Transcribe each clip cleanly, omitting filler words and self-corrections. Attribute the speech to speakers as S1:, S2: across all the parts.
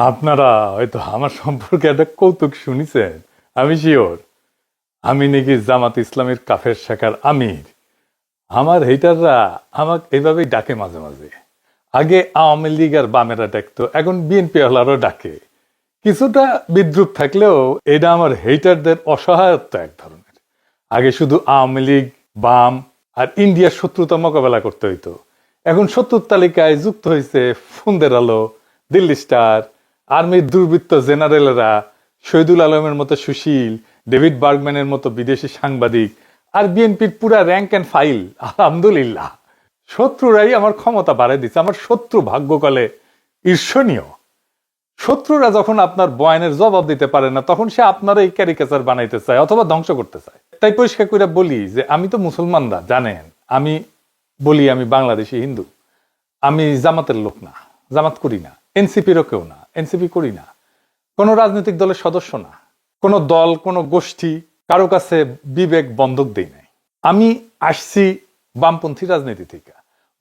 S1: আপনারা হয়তো আমার সম্পর্কে একটা কৌতুক শুনিছেন। আমি শিওর আমি নাকি জামাত ইসলামের কাফের শাখার আমির। আমার হেটাররা আমাকে এইভাবেই ডাকে মাঝে মাঝে। আগে আওয়ামী লীগ আর বামেরা ডাকতো, এখন বিএনপি ওয়ালারও ডাকে। কিছুটা বিদ্রুপ থাকলেও এটা আমার হেটারদের অসহায়ত্ব এক ধরনের। আগে শুধু আওয়ামী লীগ, বাম আর ইন্ডিয়ার শত্রুতা মোকাবেলা করতে হইতো। এখন শত্রুর তালিকায় যুক্ত হয়েছে ফন্দের আলো, দিল্লি স্টার, আর্মির দুর্বৃত্ত জেনারেলরা, শহীদুল আলমের মতো সুশীল, ডেভিড বার্গম্যানের মতো বিদেশি সাংবাদিক, আর বিএনপির পুরা র্যাঙ্ক অ্যান্ড ফাইল। আলহামদুলিল্লাহ, শত্রুরাই আমার ক্ষমতা বাড়াই দিচ্ছে। আমার শত্রু ভাগ্যকালে ঈর্ষণীয়। শত্রুরা যখন আপনার বয়ানের জবাব দিতে পারে না, তখন সে আপনার এই ক্যারিকেচার বানাইতে চায় অথবা ধ্বংস করতে চায়। তাই পরিষ্কার করে বলি যে আমি তো মুসলমানরা জানেন, আমি বলি আমি বাংলাদেশি হিন্দু। আমি জামাতের লোক না, জামাত করি না, এনসিপিরও কেউ না, এনসিপি করি না, কোনো রাজনৈতিক দলের সদস্য না, কোনো দল, কোনো গোষ্ঠী, কারো কাছে বিবেক বন্ধক দেই নাই। আমি আসছি বামপন্থী রাজনীতি থেকে।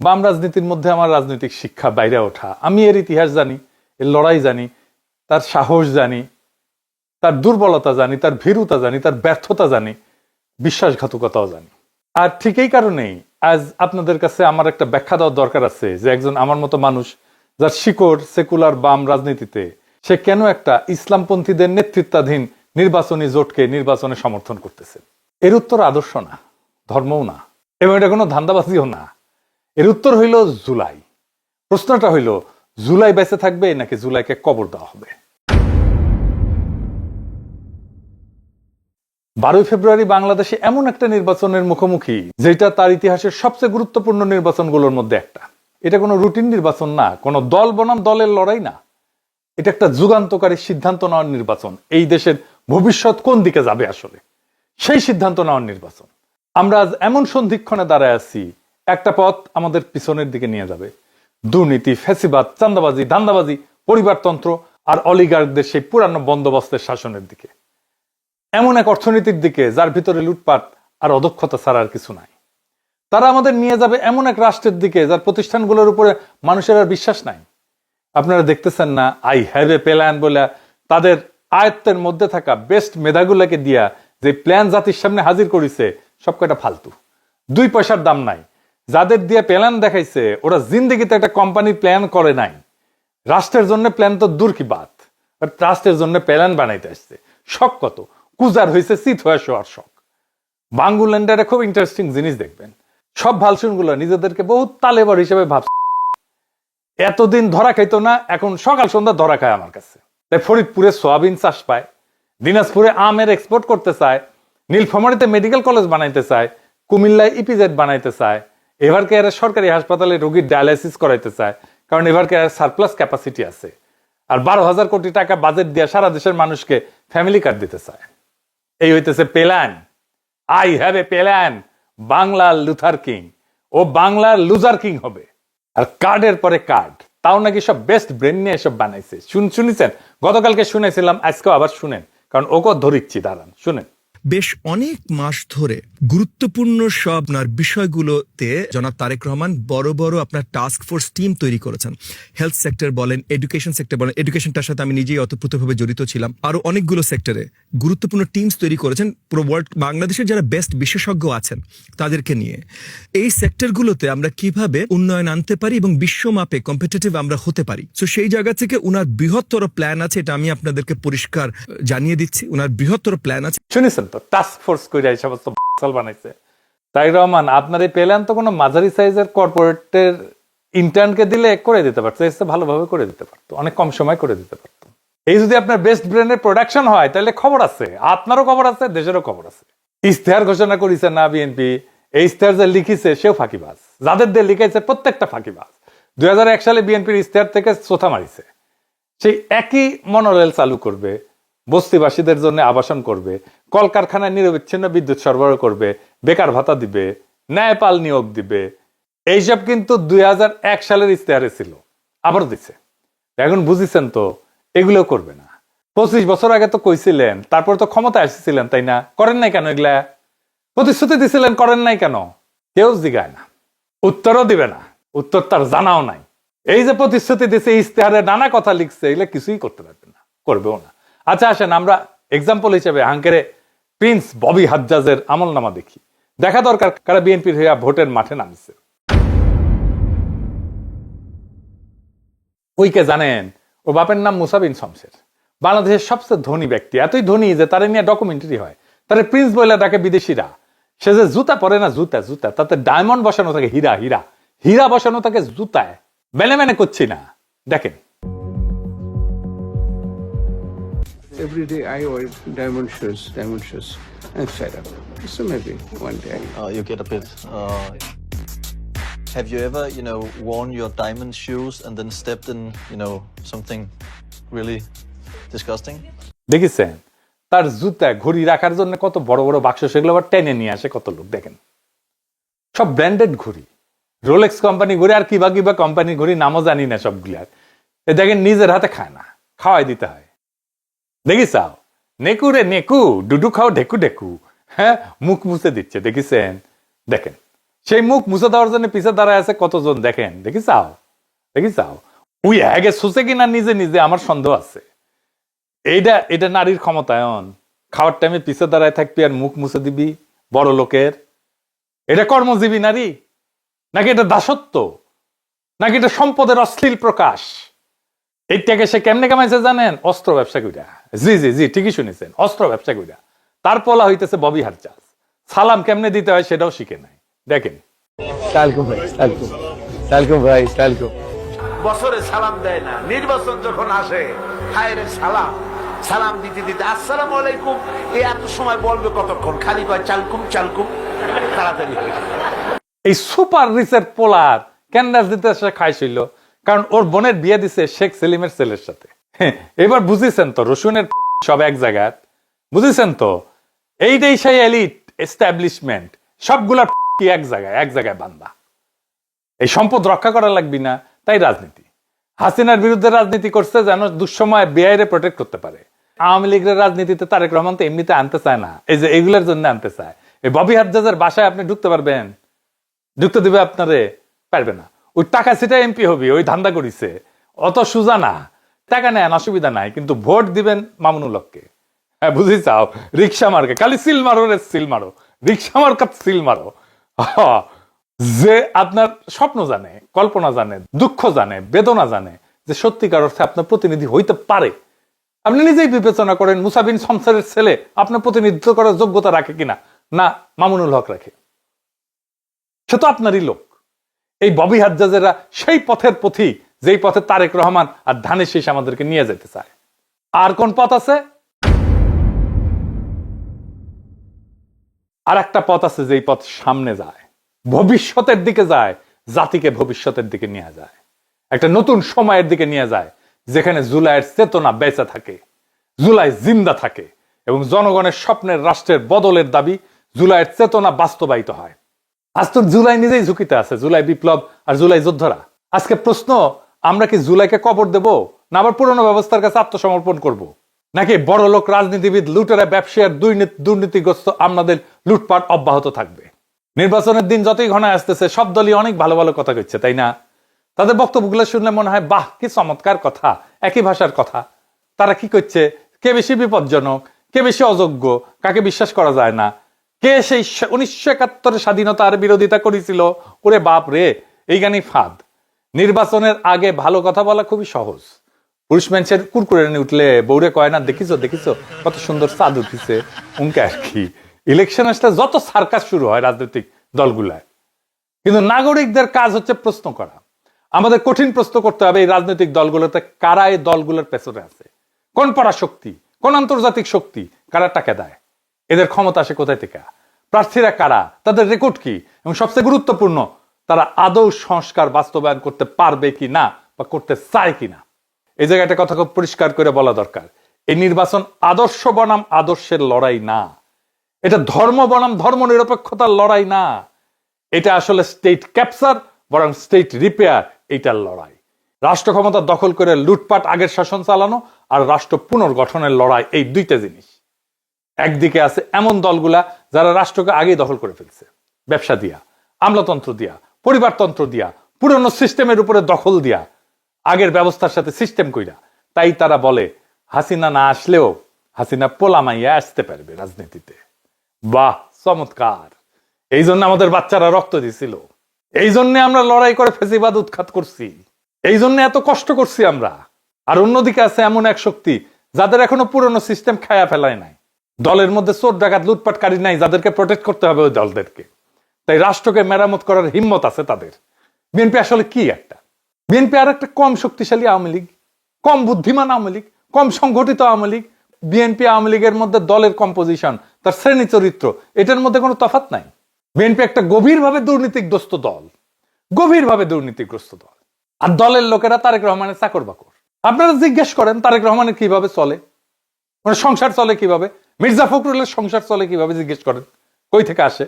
S1: বাম রাজনীতির মধ্যে আমার রাজনৈতিক শিক্ষা বাইরে ওঠা। আমি এর ইতিহাস জানি, এর লড়াই জানি, তার সাহস জানি, তার দুর্বলতা জানি, তার ভীরুতা জানি, তার ব্যর্থতা জানি, বিশ্বাসঘাতকতাও জানি। আর ঠিক এই কারণেই আজ আপনাদের কাছে আমার একটা ব্যাখ্যা দেওয়ার দরকার আছে যে একজন আমার মতো মানুষ, যার শিকড় সেকুলার বাম রাজনীতিতে, সে কেন একটা ইসলামপন্থীদের নেতৃত্বাধীন নির্বাচনী জোটকে নির্বাচনে সমর্থন করতেছে। এর উত্তর আদর্শ না, ধর্মও না, এবং এটা কোনো ধান্দাবাজিও না। এর উত্তর হইল জুলাই। প্রশ্নটা হইল, জুলাই বেঁচে থাকবে নাকি জুলাইকে কবর দেওয়া হবে? 12 ফেব্রুয়ারি বাংলাদেশে এমন একটা নির্বাচনের মুখোমুখি যেটা তার ইতিহাসের সবচেয়ে গুরুত্বপূর্ণ নির্বাচনগুলোর মধ্যে একটা। এটা কোনো রুটিন নির্বাচন না, কোনো দল বনাম দলের লড়াই না। এটা একটা যুগান্তকারী সিদ্ধান্ত নেওয়ার নির্বাচন। এই দেশের ভবিষ্যৎ কোন দিকে যাবে আসলে, সেই সিদ্ধান্ত নেওয়ার নির্বাচন। আমরা আজ এমন সন্ধিক্ষণে দাঁড়ায় আছি, একটা পথ আমাদের পিছনের দিকে নিয়ে যাবে। দুর্নীতি, ফ্যাসিবাদ, চাঁদাবাজি, ধান্দাবাজি, পরিবারতন্ত্র আর অলিগারদের সেই পুরানো বন্দোবস্তের শাসনের দিকে। এমন এক অর্থনীতির দিকে যার ভিতরে লুটপাট আর অদক্ষতা ছাড়া আর কিছু নাই। তারা আমাদের নিয়ে যাবে এমন এক রাষ্ট্রের দিকে যার প্রতিষ্ঠানগুলোর উপরে মানুষের আর বিশ্বাস নাই। আপনারা দেখতেছেন না, আই হ্যাভ এ প্ল্যান বলে তাদের আয়ত্তের মধ্যে থাকা বেস্ট মেধাগুলোকে দিয়া যে প্ল্যান জাতির সামনে হাজির করেছে, সব কয়টা ফালতু, 2 পয়সার দাম নাই। যাদের দিয়ে প্ল্যান দেখাইছে ওরা জিন্দেগিতে একটা কোম্পানির প্ল্যান করে নাই। রাষ্ট্রের জন্য প্ল্যান তো দূর কি বাত, রাষ্ট্রের জন্য প্ল্যান বানাইতে আসছে। শখ কত কুজার হয়েছে, চিত হয়ে শোয়ার শখ। বাঙ্গুল্যান্ডারে খুব ইন্টারেস্টিং জিনিস দেখবেন, সব ভালসুনগুলো নিজেদেরকে বহুত তালেবার হিসেবে ভাবছে। এতদিন ধরা খাইতো না, এখন সকাল সন্ধ্যা ধরা খায় আমার কাছে। তাই ফরিদপুরে সোয়াবিন চাষ পায়, দিনাজপুরে আমের এক্সপোর্ট করতে চায়, নীলফামারীতে মেডিকেল কলেজ বানাইতে চায়, কুমিল্লায় ইপিজেড বানাইতে চায়, এভার কেয়ারের সরকারি হাসপাতালে রোগীর ডায়ালাইসিস করাইতে চায়, কারণ এভার কেয়ারের সারপ্লাস ক্যাপাসিটি আছে। আর 12,000 কোটি টাকা বাজেট দিয়ে সারা দেশের মানুষকে ফ্যামিলি কার্ড দিতে চায়। এই হইতেছে plan. I have a plan. বাংলার লুথার কিং, ও বাংলার লুজার কিং হবে। আর কার্ডের পরে কার্ড, তাও নাকি সব বেস্ট ব্রেন নিয়ে এসব বানাইছে। শুনেছেন? গতকালকে শুনেছিলাম, আজকেও আবার শুনেন, কারণ ওকে ধরিচ্ছি, দাঁড়ান শুনেন।
S2: বেশ অনেক মাস ধরে গুরুত্বপূর্ণ সব আপনার বিষয়গুলোতে জনাব তারেক রহমান বড় বড় আপনার টাস্ক ফোর্স টিম তৈরি করেছেন। হেলথ সেক্টর বলেন, এডুকেশন সেক্টর বলেন, এডুকেশনটার সাথে আমি নিজেই অতপ্রতভাবে জড়িত ছিলাম। আরো অনেকগুলো সেক্টরে গুরুত্বপূর্ণ টিমস তৈরি করেছেন পুরো ওয়ার্ল্ড, বাংলাদেশের যারা বেস্ট বিশেষজ্ঞ আছেন তাদেরকে নিয়ে। এই সেক্টরগুলোতে আমরা কিভাবে উন্নয়ন আনতে পারি এবং বিশ্বমাপে কম্পিটিটিভ আমরা হতে পারি, তো সেই জায়গা থেকে উনার বৃহত্তর প্ল্যান আছে। এটা আমি আপনাদেরকে পরিষ্কার জানিয়ে দিচ্ছি, উনার বৃহত্তর প্ল্যান আছে।
S1: শুনেছেন তো, টাস্ক ফোর্স করে এই সমস্ত বানাইছে। তাই রহমান, আপনার এই প্ল্যান তো কোনো মাঝারি সাইজের কর্পোরেটের ইন্টার্নকে দিলে করে দিতে পারতো, এসে ভালোভাবে করে দিতে পারতো, অনেক কম সময় করে দিতে পারতো। এই যদি আপনার বেস্ট ব্রেনের প্রোডাকশন হয়, তাহলে খবর আছে, আপনারও খবর আছে, দেশেরও খবর আছে। ইশতেহার ঘোষণা করেছে না বিএনপি, এই ইশতেহার যে লিখিছে সেও ফাঁকিবাজ, যাদের দিয়ে লিখাইছে প্রত্যেকটা ফাঁকিবাজ। 2001 সালে বিএনপির ইশতেহার থেকে চোথা মারিছে। সেই একই মনোরেল চালু করবে, বস্তিবাসীদের জন্য আবাসন করবে, কলকারখানায় নিরবিচ্ছিন্ন বিদ্যুৎ সরবরাহ করবে, বেকার ভাতা দিবে, ন্যায়পাল নিয়োগ দিবে। এইসব কিন্তু 2001 সালের ইশতেহারে ছিল, আবার দিচ্ছে। এখন বুঝিছেন তো, এগুলো করবে না। 25 বছর আগে তো কইছিলেন, তারপর তো ক্ষমতা আসছিলেন, তাই না? করেন নাই কেন এগুলা? প্রতিশ্রুতি দিছিলেন, করেন নাই কেন? কেউ জিগায় না, উত্তরও দিবে না, উত্তর তার জানাও নাই। এই যে প্রতিশ্রুতি দিচ্ছে, ইস্তেহারে নানা কথা লিখছে, এগুলো কিছুই করতে পারবে না, করবেও না। আচ্ছা আসেন আমরা এক্সাম্পল হিসেবে হাঙ্কেরে প্রিন্স ববি হাজ্জাজের আমলনামা দেখি। দেখা দরকার কারা বিএনপির হইয়া ভোটের মাঠে নামছে। ওইকে জানেন, ওর বাপের নাম মুসা বিন শমসের, বাংলাদেশের সবচেয়ে ধনী ব্যক্তি, এতই ধনী যে তারা নিয়ে ডকুমেন্টারি হয়। তারা প্রিন্স বলে ডাকে বিদেশিরা। সে যে জুতা পরে না, জুতা জুতা, তাতে ডায়মন্ড বসানো থাকে, হীরা হীরা হীরা বসানো থাকে জুতায়। মেনে মেনে করছি না, দেখেন।
S3: Every day I wear diamond shoes. I'm fed up. So maybe one day.
S4: You get a bit. Have you ever, worn your diamond shoes and then stepped in, something really disgusting?
S1: দেখেছেন তার জুতা ঘড়ি রাখার জন্য কত বড় বড় বাক্স, সেগুলো আবার টেনে নিয়ে আসে কত লোক। দেখেন সব ব্র্যান্ডেড ঘড়ি, রোলেক্স কোম্পানি ঘড়ি আর কিবা কিবা কোম্পানি ঘড়ি, নামও জানি না সবগুলার। এ দেখেন নিজের হাতে খায় না, খাওয়াই দিতে হয়। দেখিসাও নেকু রে নেকু, ডুডু খাও ঢেকু ঢেকু, হ্যাঁ মুখ মুছে দিচ্ছে। দেখিছেন, দেখেন সেই মুখ মুছে দেওয়ার জন্য পিছে দাঁড়ায় আছে কতজন, দেখেন দেখিসাও উই হ্যাগে সুসে কিনা নিজে নিজে, আমার সন্দেহ আছে। এটা নারীর ক্ষমতায়ন। খাওয়ার টাইমে পিছে দাঁড়ায় থাকবি আর মুখ মুছে দিবি বড় লোকের। এটা কর্মজীবী নারী নাকি এটা দাসত্ব, নাকি এটা সম্পদের অশ্লীল প্রকাশ? এইটাকে সে কেমনে কামাইছে জানেন? অস্ত্র ব্যবসা কইরা। জি জি জি ঠিকই শুনেছেন, অস্ত্র ব্যবসা কইরা। তার পলা হইতেছে ববি হাজ্জাজ। সালাম কেমনে দিতে হয় সেটাও শিখে নাই। দেখেন
S5: বছরে সালাম দেয় না, নির্বাচন যখন আসে হায় রে সালাম, সালাম দিতে দিতে আসসালামু আলাইকুম, এই এত সময় বলবে কতক্ষণ, খালি কয় চালকুম চালকুম, তাড়াতাড়ি হয়ে যায়।
S1: এই সুপার রিচের পোলার ক্যান্ডাস দিতে সে খাইছিল, কারণ ওর বোনের বিয়ে দিছে শেখ সেলিমের ছেলের সাথে। এবার বুঝেছেন তো রসুনের সব এক জায়গায়, বুঝেছেন তো এইটাই সেই এলিট এস্টাবলিশমেন্ট, সবগুলা কি এক জায়গায় বান্দা। এই সম্পদ রক্ষা করা লাগবি না, তাই রাজনীতি। হাসিনার বিরুদ্ধে রাজনীতি করছে যেন দুঃসময় বেআইরে প্রোটেক্ট করতে পারে। আওয়ামী লীগের রাজনীতিতে তারেক রহমান তো এমনিতে আনতে চায় না, এই যে এগুলোর জন্য আনতে চায়। এই ববি হাজ্জাজের বাসায় আপনি ঢুকতে পারবেন? ঢুকতে দিবে আপনারে? পারবে না। ওই টাকা সেটা এমপি হবি, ওই ধান্দা করিছে, অত সুজা না। টাকা নেন, অসুবিধা নাই, কিন্তু ভোট দিবেন মামুনুল হককে। হ্যাঁ বুঝি চাও, রিক্সা মার্কে খালি সিল মারো রে সিল মারো, রিক্সা মার্কাত সিল মারো। যে আপনার স্বপ্ন জানে, কল্পনা জানে, দুঃখ জানে, বেদনা জানে, যে সত্যিকার অর্থে আপনার প্রতিনিধি হইতে পারে। আপনি নিজেই বিবেচনা করেন মুসা বিন শমসেরের ছেলে আপনার প্রতিনিধিত্ব করার যোগ্যতা রাখে কিনা। না, মামুনুল হক রাখে, সে তো আপনারই লোক। এই ববি হাজ্জাজেরা সেই পথের পথিক, যেই পথে তারেক রহমান আর ধানের শীষ আমাদেরকে নিয়ে যেতে চায়। আর কোন পথ আছে? আর একটা পথ আছে, যেই পথ সামনে যায়, ভবিষ্যতের দিকে যায়, জাতিকে ভবিষ্যতের দিকে নিয়ে যায়, একটা নতুন সময়ের দিকে নিয়ে যায়, যেখানে জুলাইয়ের চেতনা বেঁচে থাকে, জুলাই জিন্দা থাকে এবং জনগণের স্বপ্নের রাষ্ট্রের বদলের দাবি জুলাইয়ের চেতনা বাস্তবায়িত হয়। আজ তো জুলাই নিজেই ঝুঁকিতে আছে, জুলাই বিপ্লব আর জুলাই যোদ্ধারা। আজকে প্রশ্ন, আমরা কি জুলাইকে কবর দেব, না আবার পুরনো ব্যবস্থার কাছে আত্মসমর্পণ করব? নাকি বড় লোক রাজনীতিবিদ, লুটেরা, ব্যবসায়ীর দুর্নীতিগ্রস্ত আমাদের লুটপাট অব্যাহত থাকবে? নির্বাচনের দিন যতই ঘনায় আসতেছে সব দলই অনেক ভালো ভালো কথা কইছে, তাই না? তাদের বক্তব্যগুলো শুনলে মনে হয় বাহ কি চমৎকার কথা, একই ভাষার কথা। তারা কি করছে, কে বেশি বিপজ্জনক, কে বেশি অযোগ্য, কাকে বিশ্বাস করা যায় না, কে সেই 1971 স্বাধীনতার বিরোধিতা করেছিল, ওরে বাপ রে, এই গানই ফাঁদ। নির্বাচনের আগে ভালো কথা বলা খুবই সহজ। পুরুষ মানুষের কুরকুরে উঠলে বউরে কয় না, দেখিছো কত সুন্দর চাঁদ উঠিছে, উনকে আর কি। ইলেকশন আসলে যত সার্কাস শুরু হয় রাজনৈতিক দলগুলায়, কিন্তু নাগরিকদের কাজ হচ্ছে প্রশ্ন করা। আমাদের কঠিন প্রশ্ন করতে হবে এই রাজনৈতিক দলগুলোতে কারা এই দলগুলোর পেছনে আছে, কোন পরাশক্তি, কোন আন্তর্জাতিক শক্তি, কারা টাকা দেয়, এদের ক্ষমতা আসে কোথায় থেকে, প্রার্থীরা কারা, তাদের রেকর্ড কি, এবং সবচেয়ে গুরুত্বপূর্ণ তারা আদৌ সংস্কার বাস্তবায়ন করতে পারবে কি না বা করতে চায় কিনা। এই জায়গাটা কথা খুব পরিষ্কার করে বলা দরকার। এই নির্বাচন আদর্শ বনাম আদর্শের লড়াই না, এটা ধর্ম বনাম ধর্ম নিরপেক্ষতার লড়াই না, এটা আসলে স্টেট ক্যাপচার বরং স্টেট রিপেয়ার, এইটার লড়াই। রাষ্ট্র ক্ষমতা দখল করে লুটপাট আগের শাসন চালানো আর রাষ্ট্র পুনর্গঠনের লড়াই, এই দুইটা জিনিস। একদিকে আছে এমন দলগুলা যারা রাষ্ট্রকে আগেই দখল করে ফেলছে, ব্যবসা দিয়া, আমলাতন্ত্র দিয়া, পরিবারতন্ত্র দিয়া, পুরনো সিস্টেমের উপরে দখল দিয়া, আগের ব্যবস্থার সাথে সিস্টেম কইরা। তাই তারা বলে হাসিনা না আসলেও হাসিনা পোলামাইয়া আসতে পারবে রাজনীতিতে। বাহ, চমৎকার। এই জন্য আমাদের বাচ্চারা রক্ত দিছিল, এই জন্য আমরা লড়াই করে ফেসিবাদ উৎখাত করছি, এই জন্য এত কষ্ট করছি আমরা। আর অন্যদিকে আছে এমন এক শক্তি যাদের এখনো পুরনো সিস্টেম খায়া ফেলায় নাই, দলের মধ্যে চোর ডাকাত লুটপাটকারী নাই যাদেরকে প্রোটেক্ট করতে হবে ওই দলদেরকে। তাই রাষ্ট্রকে মেরামত করার হিম্মত আছে তাদের। বিএনপি আসলে কি একটা? বিএনপি আর একটা কম শক্তিশালী আওয়ামী লীগ, কম বুদ্ধিমান আওয়ামী লীগ, কম সংগঠিত আওয়ামী লীগ। বিএনপি আওয়ামী লীগের মধ্যে দলের কম্পোজিশন, তার শ্রেণী চরিত্র, এটার মধ্যে কোনো তফাৎ নাই। বিএনপি একটা গভীরভাবে দুর্নীতিগ্রস্ত দল, গভীরভাবে দুর্নীতিগ্রস্ত দল। আর দলের লোকেরা তারেক রহমানের চাকর বাকর। আপনারা জিজ্ঞেস করেন তারেক রহমানের কিভাবে চলে, মানে সংসার চলে কিভাবে, মির্জা ফখরুলের সংসার চলে কিভাবে জিজ্ঞেস করেন। কই থেকে আসে?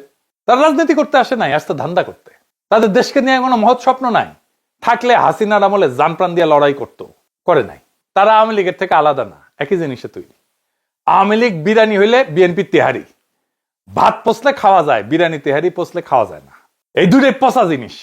S1: তারা রাজনীতি করতে আসে নাই, আসতে ধান্দা করতে। তাদের দেশকে নিয়ে কোনো মহৎ স্বপ্ন নাই। থাকলে হাসিনার আমলে জান প্রাণ দিয়ে লড়াই করতো, করে নাই। তারা আওয়ামী লীগের থেকে আলাদা না, একই জিনিসে তৈরি। আওয়ামী লীগ বিরিয়ানি হইলে বিএনপি তেহারি। ভাত পচলে খাওয়া যায়, বিরিয়ানি তেহারি পচলে খাওয়া যায় না। এই দুটোই পচা জিনিস।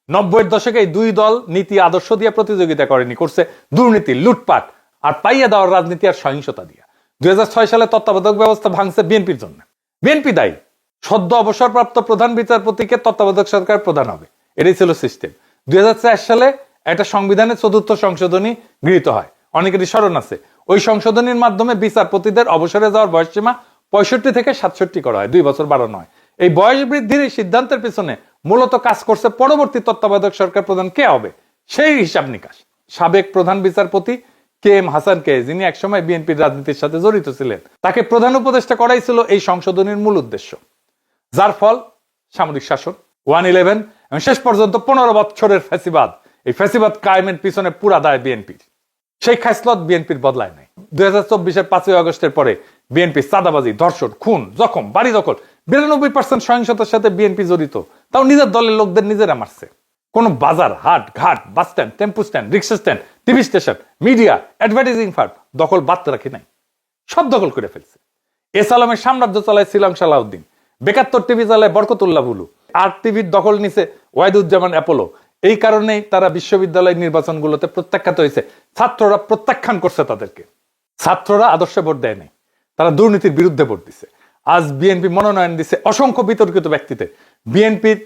S1: 90-এর দশকে এই দুই দল নীতি আদর্শ দিয়ে প্রতিযোগিতা করেনি, করছে দুর্নীতি, লুটপাট আর পাইয়া দেওয়ার রাজনীতি আর সহিংসতা দিয়া। 2006 সালে তত্ত্বাবধায়ক ব্যবস্থা ভাঙছে বিএনপির জন্য। বিএনপি দায়ী। সদ্য অবসরপ্রাপ্ত প্রধান বিচারপতিকে তত্ত্বাবধায়ক সরকার প্রধান হবে, এটাই ছিল সিস্টেম। 2004 সালে একটা সংবিধানের 4র্থ সংশোধনী গৃহীত হয়, অনেকেরই স্মরণ আছে। ওই সংশোধনীর মাধ্যমে বিচারপতিদের অবসরে যাওয়ার বয়সসীমা 65 থেকে 67 করা হয়, 2 বছর বাড়ানো হয়। এই বয়স বৃদ্ধির এই সিদ্ধান্তের পেছনে মূলত কাজ করছে পরবর্তী তত্ত্বাবধায়ক সরকার প্রধান কে হবে সেই হিসাব নিকাশ। সাবেক প্রধান বিচারপতি কে এম হাসানকে, যিনি একসময় বিএনপির রাজনীতির সাথে জড়িত ছিলেন, তাকে প্রধান উপদেষ্টা করাই ছিল এই সংশোধনীর মূল উদ্দেশ্য। যার ফল সামরিক শাসন, 1/11 এবং শেষ পর্যন্ত 15 বছরের ফ্যাসিবাদ। এই ফ্যাসিবাদ কায়েমের পিছনে পুরা দায় বিএনপির। সেই খাসলত বিএনপির বদলায় নাই। 2024-এর 5ই আগস্টের পরে বিএনপি চাঁদাবাজি, ধর্ষণ, খুন, জখম, বাড়ি দখল, 92% সহিংসতার সাথে বিএনপি জড়িত। তাও নিজের দলের লোকদের নিজেরা মারছে। কোন বাজার, হাট, ঘাট, bus stand, tempo stand, rickshaw stand, TV station, media, advertising firm দখল বাদ রাখি নাই, সব দখল করে ফেলছে। এস আলমের সাম্রাজ্য চালায় শ্রীলং সালাউদ্দিন, বেকাত্তর টিভি চালায় বরকতুল্লাহ বুলু, আর টিভির দখল নিছে ওয়াহিদুজ্জামান অ্যাপোলো। এই কারণেই তারা বিশ্ববিদ্যালয় নির্বাচনগুলোতে প্রত্যাখ্যাত হয়েছে। ছাত্ররা প্রত্যাখ্যান করছে তাদেরকে। ছাত্ররা আদর্শে ভোট দেয় নাই, তারা দুর্নীতির বিরুদ্ধে ভোট দিছে। আজ বিএনপি মনোনয়ন দিছে অসংখ্য বিতর্কিত ব্যক্তিতে। বিএনপির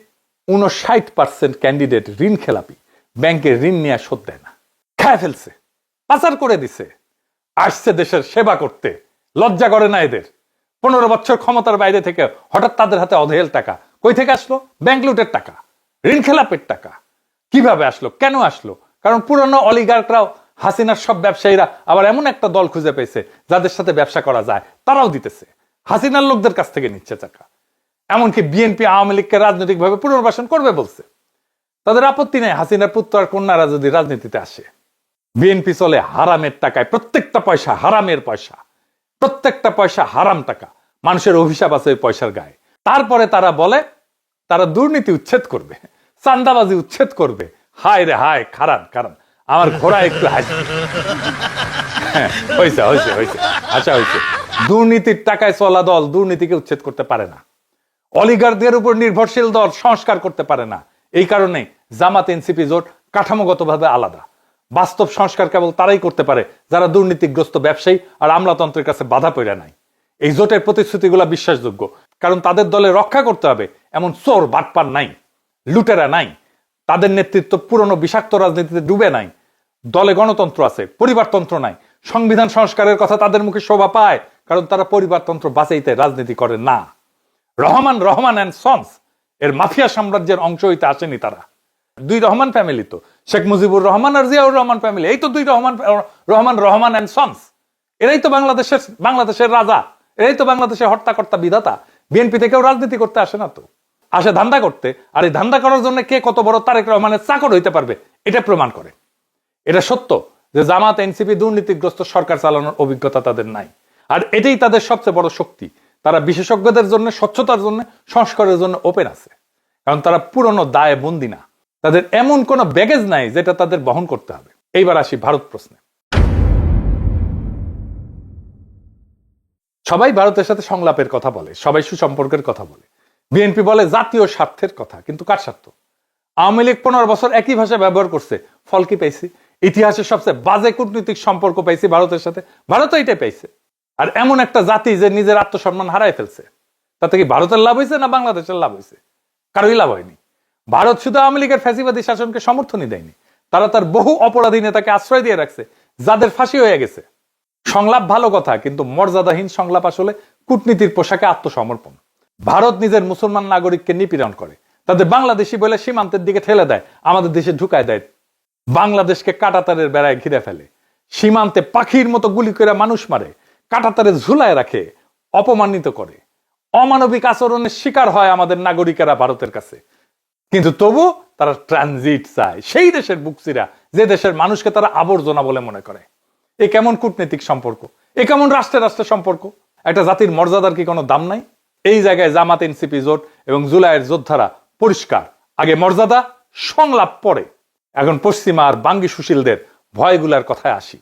S1: 59% ক্যান্ডিডেট ঋণ খেলাপি, ব্যাংকের ঋণ নিয়ে শোধ দেয় না, খায় ফেলছে, পাচার করে দিছে। আসছে দেশের সেবা করতে, লজ্জা করে না এদের। 15 বছর ক্ষমতার বাইরে থেকে হঠাৎ তাদের হাতে অধেল টাকা কই থেকে আসলো? ব্যাংক লুটের টাকা, ঋণ খেলাপের টাকা। কিভাবে আসলো, কেন আসলো? কারণ পুরনো অলিগার্করাও, হাসিনার সব ব্যবসায়ীরা আবার এমন একটা দল খুঁজে পেয়েছে যাদের সাথে ব্যবসা করা যায়, তারাও দিতেছে। হাসিনার লোকদের কাছ থেকে নিচ্ছে টাকা। এমনকি বিএনপি আওয়ামী লীগকে রাজনৈতিকভাবে পুনর্বাসন করবে বলছে। তাদের আপত্তি নেই হাসিনার পুত্র আর কন্যারা যদি রাজনীতিতে আসে। বিএনপি চলে হারামের টাকায়, প্রত্যেকটা পয়সা হারামের পয়সা, প্রত্যেকটা পয়সা হারাম টাকা। মানুষের অভিশাপ আছে ওই পয়সার গায়ে। তারপরে তারা বলে তারা দুর্নীতি উচ্ছেদ করবে, চান্দাবাজি উচ্ছেদ করবে। হায় রে হায়, খারাপ কারণ আমার ঘোড়া একটু হাসি। হয়েছে হয়েছে হয়েছে, আচ্ছা হয়েছে। দুর্নীতির টাকায় চলা দল দুর্নীতিকে উচ্ছেদ করতে পারে না। অলিগারদের উপর নির্ভরশীল দল সংস্কার করতে পারে না। এই কারণে জামাত এনসিপি জোট কাঠামোগতভাবে আলাদা। বাস্তব সংস্কার কেবল তারাই করতে পারে যারা দুর্নীতিগ্রস্ত ব্যবসায়ী আর আমলাতন্ত্রের কাছে বাধা পড়ে নাই। এই জোটের প্রতিশ্রুতিগুলো বিশ্বাসযোগ্য, কারণ তাদের দলে রক্ষা করতে হবে এমন চোর বাটপার নাই, লুটেরা নাই। তাদের নেতৃত্ব পুরনো বিষাক্ত রাজনীতিতে ডুবে নাই। দলে গণতন্ত্র আছে, পরিবারতন্ত্র নাই। সংবিধান সংস্কারের কথা তাদের মুখে শোভা পায়, কারণ তারা পরিবারতন্ত্র বাঁচাইতে রাজনীতি করে না। রহমান অ্যান্ড সন্স এর মাফিয়া সাম্রাজ্যের অংশ হইতে আসেনি তারা। 2 রহমান ফ্যামিলি তো, শেখ মুজিবুর রহমান আর জিয়াউর রহমান ফ্যামিলি, এই তো 2 রহমান অ্যান্ড সন্স। এরাই তো বাংলাদেশের রাজা, এরাই তো বাংলাদেশের হর্তাকর্তা বিধাতা। বিএনপি থেকেও রাজনীতি করতে আসে না তো, আসে ধান্দা করতে। আর এই ধান্দা করার জন্য কে কত বড় তারেক রহমানের চাকর হইতে পারবে এটা প্রমাণ করে। এটা সত্য যে জামাত এনসিপি দুর্নীতিগ্রস্ত সরকার চালানোর অভিজ্ঞতা তাদের নাই। আর এটাই তাদের সবচেয়ে বড় শক্তি। তারা বিশেষজ্ঞদের জন্য, স্বচ্ছতার জন্য, সংস্কারের জন্য ওপেন আছে, কারণ তারা পুরনো দায়ে বন্দী না। তাদের এমন কোনো ব্যাগেজ নাই যেটা তাদের বহন করতে হবে। এইবার আসি ভারত প্রশ্নে। সবাই ভারতের সাথে সংলাপের কথা বলে, সবাই সুসম্পর্কের কথা বলে। বিএনপি বলে জাতীয় স্বার্থের কথা, কিন্তু কার স্বার্থ? আওয়ামী লীগ 15 বছর একই ভাষা ব্যবহার করছে, ফল কি পেয়েছি? ইতিহাসের সবচেয়ে বাজে কূটনৈতিক সম্পর্ক পাইছি ভারতের সাথে, ভারতও এটাই পাইছে। আর এমন একটা জাতি যে নিজের আত্মসম্মান হারায় ফেলছে, তাতে কি ভারতের লাভ হয়েছে না বাংলাদেশের লাভ হয়েছে? কারোই লাভ হয়নি। ভারত শুধু আওয়ামী লীগের ফ্যাসিবাদী শাসনকে সমর্থনই দেয়নি, তারা তার বহু অপরাধী নেতাকে আশ্রয় দিয়ে রাখছে, যাদের ফাঁসি হয়ে গেছে। সংলাপ ভালো কথা, কিন্তু মর্যাদাহীন সংলাপ আসলে কূটনীতির পোশাকে আত্মসমর্পণ। ভারত নিজের মুসলমান নাগরিককে নিপীড়ন করে, তাদের বাংলাদেশি বলে সীমান্তের দিকে ঠেলে দেয়, আমাদের দেশে ঢুকায় দেয়, বাংলাদেশকে কাঁটাতারের বেড়ায় ঘিরে ফেলে, সীমান্তে পাখির মতো গুলি করে মানুষ মারে, কাঁটাতারে ঝুলায় রাখে, অপমানিত করে, অমানবিক আচরণের শিকার হয় আমাদের নাগরিকেরা ভারতের কাছে। কিন্তু তবু তারা ট্রানজিট চায় সেই দেশের বুকসিরা যে দেশের মানুষকে তারা আবর্জনা বলে মনে করে। এ কেমন কূটনৈতিক সম্পর্ক? এ কেমন রাষ্ট্রে রাষ্ট্রের সম্পর্ক? একটা জাতির মর্যাদার কি কোনো দাম নাই? এই জায়গায় জামাত, এনসিপি জোট এবং জুলাইয়ের যোদ্ধারা পরিষ্কার, আগে মর্যাদা, সংলাপ পরে। এখন পশ্চিমা আর বাঙ্গি সুশীলদের ভয়গুলার কথায় আসি।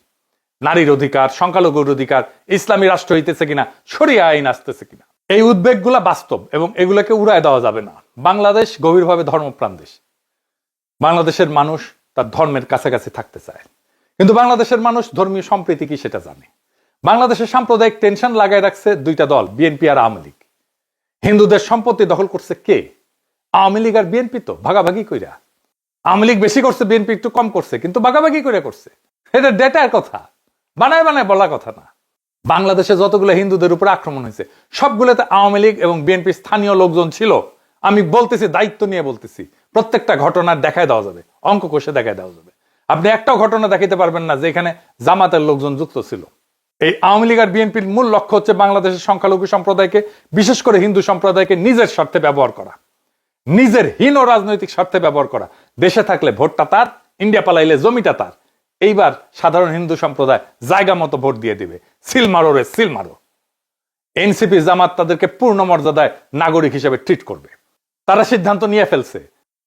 S1: নারীর অধিকার, সংখ্যালঘুর অধিকার, ইসলামী রাষ্ট্র হইতেছে কিনা, শরিয়া আইন আসতেছে কিনা, এই উদ্বেগগুলা বাস্তব এবং এগুলোকে উড়ায় দেওয়া যাবে না। বাংলাদেশ গভীরভাবে ধর্মপ্রাণ দেশ। বাংলাদেশের মানুষ তার ধর্মের কাছাকাছি থাকতে চায়, কিন্তু বাংলাদেশের মানুষ ধর্মীয় সম্প্রীতি কি সেটা জানে। বাংলাদেশের সাম্প্রদায়িক টেনশন লাগায় রাখছে দুইটা দল, বিএনপি আর আওয়ামী লীগ। হিন্দুদের সম্পত্তি দখল করছে কে? আওয়ামী লীগ আর বিএনপি তো ভাগাভাগি কইরা। আওয়ামী লীগ বেশি করছে, বিএনপি একটু কম করছে, কিন্তু ভাগাভাগি করে করছে। এটা ডেটার কথা, বানায় বানায় বলা কথা না। বাংলাদেশে যতগুলো হিন্দুদের উপর আক্রমণ হয়েছে সবগুলোতে আওয়ামী লীগ এবং বিএনপির স্থানীয় লোকজন ছিল। আমি বলতেছি, দায়িত্ব নিয়ে বলতেছি, প্রত্যেকটা ঘটনার দেখায় দেওয়া যাবে, অঙ্ক কষে দেখায় দেওয়া যাবে। আপনি একটাও ঘটনা দেখাইতে পারবেন না যে এখানে জামাতের লোকজন যুক্ত ছিল। এই আওয়ামী লীগ আর বিএনপির মূল লক্ষ্য হচ্ছে বাংলাদেশের সংখ্যালঘু সম্প্রদায়কে, বিশেষ করে হিন্দু সম্প্রদায়কে নিজের স্বার্থে ব্যবহার করা, নিজের হীন রাজনৈতিক স্বার্থে ব্যবহার করা। দেশে থাকলে ভোটটা তার, ইন্ডিয়া পালাইলে জমিটা তার। এইবার সাধারণ হিন্দু সম্প্রদায় জায়গা মতো ভোট দিয়ে দিবে, সিল মারো রে সিল মারো। এনসিপি জামাত তাদেরকে পূর্ণ মর্যাদায় নাগরিক হিসেবে ট্রিট করবে। তারা সিদ্ধান্ত নিয়ে ফেলছে,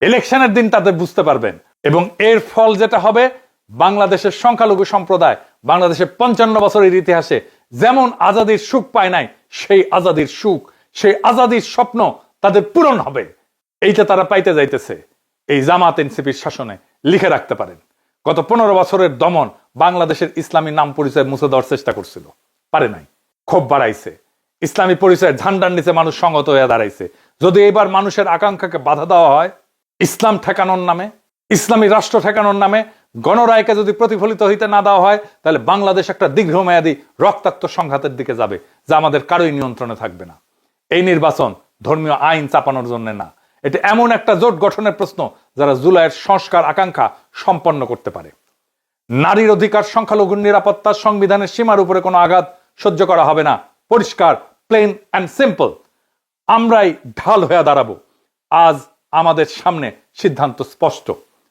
S1: ইলেকশনের দিন তাদের বুঝতে পারবেন। এবং এর ফল যেটা হবে, বাংলাদেশের সংখ্যালঘু সম্প্রদায় বাংলাদেশের 55 বছরের ইতিহাসে যেমন আজাদির সুখ পায় নাই, সেই আজাদির সুখ, সেই আজাদির স্বপ্ন তাদের পূরণ হবে। এইটা তারা পাইতে যাইতেছে এই জামাত এনসিপির শাসনে। লিখে রাখতে পারেন, গত 15 বছরের দমন বাংলাদেশের ইসলামী নাম পরিচয় মুছে দেওয়ার চেষ্টা করছিল, পারে নাই। ক্ষোভ বাড়াইছে, ইসলামী পরিচয়ের ঝান্ডার নিচে মানুষ সংগত হয়ে দাঁড়াইছে। যদি এবার মানুষের আকাঙ্ক্ষাকে বাধা দেওয়া হয়, ইসলাম ঠেকানোর নামে, ইসলামী রাষ্ট্র ঠেকানোর নামে গণরায়কে যদি প্রতিফলিত হইতে না দেওয়া হয়, তাহলে বাংলাদেশ একটা দীর্ঘমেয়াদী রক্তাক্ত সংঘাতের দিকে যাবে, যা আমাদের কারোই নিয়ন্ত্রণে থাকবে না। এই নির্বাচন ধর্মীয় আইন চাপানোর জন্য না, এটা এমন একটা জোট গঠনের প্রশ্ন যারা জুলাইয়ের সংস্কার আকাঙ্ক্ষা সম্পন্ন করতে পারে। নারীর অধিকার, সংখ্যালঘুর নিরাপত্তা, সংবিধানের সীমার উপরে কোনো আঘাত সহ্য করা হবে না। পরিষ্কার, প্লেন অ্যান্ড সিম্পল। আমরাই ঢাল হয়ে দাঁড়াবো। আজ আমাদের সামনে সিদ্ধান্ত স্পষ্ট।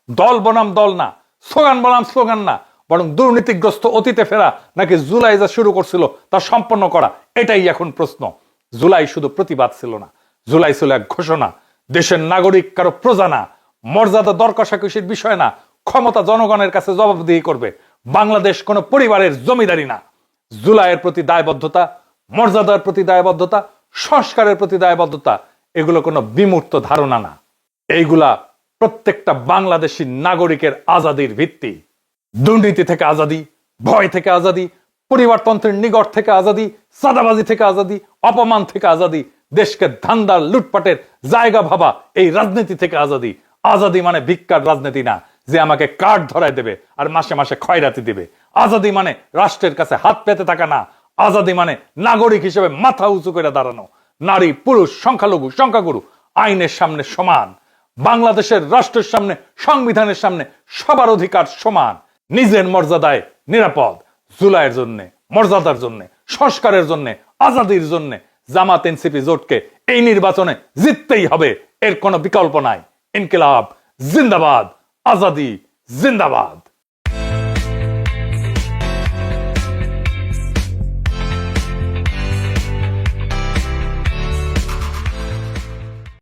S1: দল বনাম দল না, স্লোগান বনাম স্লোগান না, বরং দুর্নীতিগ্রস্ত অতীতে ফেরা নাকি জুলাই যা শুরু করছিল তা সম্পন্ন করা, এটাই এখন প্রশ্ন। জুলাই শুধু প্রতিবাদ ছিল না, জুলাই ছিল এক ঘোষণা। দেশের নাগরিক কারো প্রজা না, মর্যাদা দর কষাকষির বিষয় না, ক্ষমতা জনগণের কাছে জবাবদিহি করবে। বাংলাদেশ কোনো পরিবারের জমিদারি না। জুলাইয়ের প্রতি দায়বদ্ধতা, মর্যাদার প্রতি দায়বদ্ধতা, সংস্কারের প্রতি দায়বদ্ধতা, এগুলো কোনো বিমূর্ত ধারণা না। এইগুলা প্রত্যেকটা বাংলাদেশী নাগরিকের আজাদির ভিত্তি। দুর্নীতি থেকে আজাদি, ভয় থেকে আজাদি, পরিবারতন্ত্রের নিগড় থেকে আজাদি, চাঁদাবাজি থেকে আজাদি, অপমান থেকে আজাদি, দেশকে ধান্দার লুটপাটের জায়গা ভাবা এই রাজনীতি থেকে আজাদি। আজাদি মানে ভিক্ষার রাজনীতি না, যে আমাকে কার্ড ধরায় দেবে আর মাসে মাসে খয়রাতি দিবে। আজাদি মানে রাষ্ট্রের কাছে হাত পেতে থাকা না। আজাদি মানে নাগরিক হিসেবে মাথা উঁচু করে দাঁড়ানো। নারী, পুরুষ, সংখ্যালঘু, সংখ্যাগুরু আইনের সামনে সমান। বাংলাদেশের রাষ্ট্রের সামনে, সংবিধানের সামনে সবার অধিকার সমান। নিজের মর্যাদায় নিরাপদ। জুলাইয়ের জন্য, মর্যাদার জন্য, সংস্কারের জন্য, আজাদির জন্য জামাত এনসিপি জোটকে এই নির্বাচনে জিততেই হবে, এর কোনো বিকল্প নাই। ইনকিলাব জিন্দাবাদ, আজাদি জিন্দাবাদ।